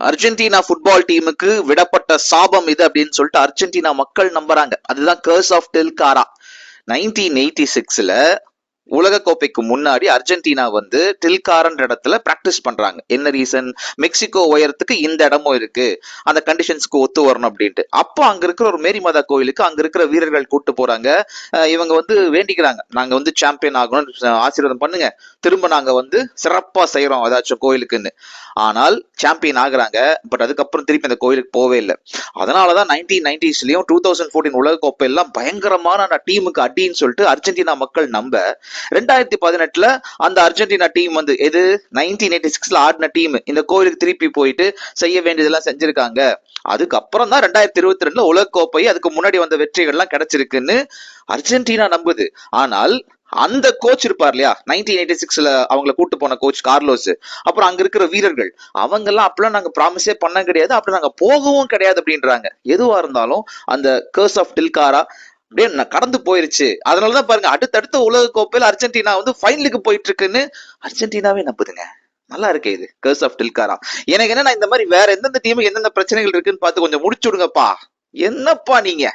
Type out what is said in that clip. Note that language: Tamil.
அர்ஜென்டினா ஃபுட்பால் டீமுக்கு விடப்பட்ட சாபம் இது அப்படின்னு சொல்லிட்டு அர்ஜென்டினா மக்கள் நம்புறாங்க. அதுதான் கர்ஸ் ஆஃப் டில்காரா. 1986ல உலக கோப்பைக்கு முன்னாடி அர்ஜென்டினா வந்து டில்காரன்ற இடத்துல பிராக்டிஸ் பண்றாங்க. என்ன ரீசன்? மெக்சிகோ உயரத்துக்கு இந்த இடமும் இருக்கு, அந்த கண்டிஷன்ஸ்க்கு ஒத்து வரணும் அப்படின்ட்டு. அப்போ அங்க இருக்கிற ஒரு மேரி மாதா கோயிலுக்கு அங்க இருக்கிற வீரர்கள் கூட்டு போறாங்க. இவங்க வந்து வேண்டிக்கிறாங்க, நாங்க வந்து சாம்பியன் ஆகணும்னு ஆசீர்வாதம் பண்ணுங்க, திரும்ப நாங்க வந்து சிறப்பா செய்யறோம் ஏதாச்சும் கோயிலுக்குன்னு. ஆனால் சாம்பியன் ஆகுறாங்க. பட் அதுக்கப்புறம் திருப்பி அந்த கோயிலுக்கு போவே இல்லை. அதனாலதான் 1990ஸ்லயும் 2014 உலக கோப்பை எல்லாம் பயங்கரமான டீமுக்கு அடின்னு சொல்லிட்டு அர்ஜென்டினா மக்கள் நம்ப 2018ல அந்த அர்ஜென்டினா டீம் வந்து எது 1986ல ஆடின டீம் இந்த கோயிலுக்கு திருப்பி போயிட்டு செய்ய வேண்டியதெல்லாம் செஞ்சிருக்காங்க. அதுக்கப்புறம் தான் 2022ல உலக கோப்பை அதுக்கு முன்னாடி வந்த வெற்றிகள்லாம் கிடைச்சிருக்குன்னு அர்ஜென்டினா நம்புது. ஆனால் அந்த கோச் இருப்பார் இல்லையா, 1986ல அவங்கள கூட்டு போன கோச் கார்லோஸ், அப்புறம் அங்க இருக்கிற வீரர்கள், அவங்க எல்லாம் அப்பெல்லாம் நாங்க ப்ராமிஸே பண்ண கிடையாது, அப்படி நாங்க போகவும் கிடையாது அப்படின்றாங்க. எதுவா இருந்தாலும் அந்த கர்ஸ் ஆஃப் டில்காரா அப்படியே கடந்து போயிருச்சு. அதனாலதான் பாருங்க, அடுத்தடுத்த உலக கோப்பையில அர்ஜென்டினா வந்து ஃபைனலுக்கு போயிட்டு இருக்குன்னு அர்ஜென்டினாவே நம்புதுங்க. நல்லா இருக்கு இது கர்ஸ் ஆஃப் டில்காரா. எனக்கு என்ன, இந்த மாதிரி வேற எந்தெந்த டீமுக்கு எந்தெந்த பிரச்சனைகள் இருக்குன்னு பார்த்து கொஞ்சம் முடிச்சு விடுங்கப்பா. என்னப்பா நீங்க.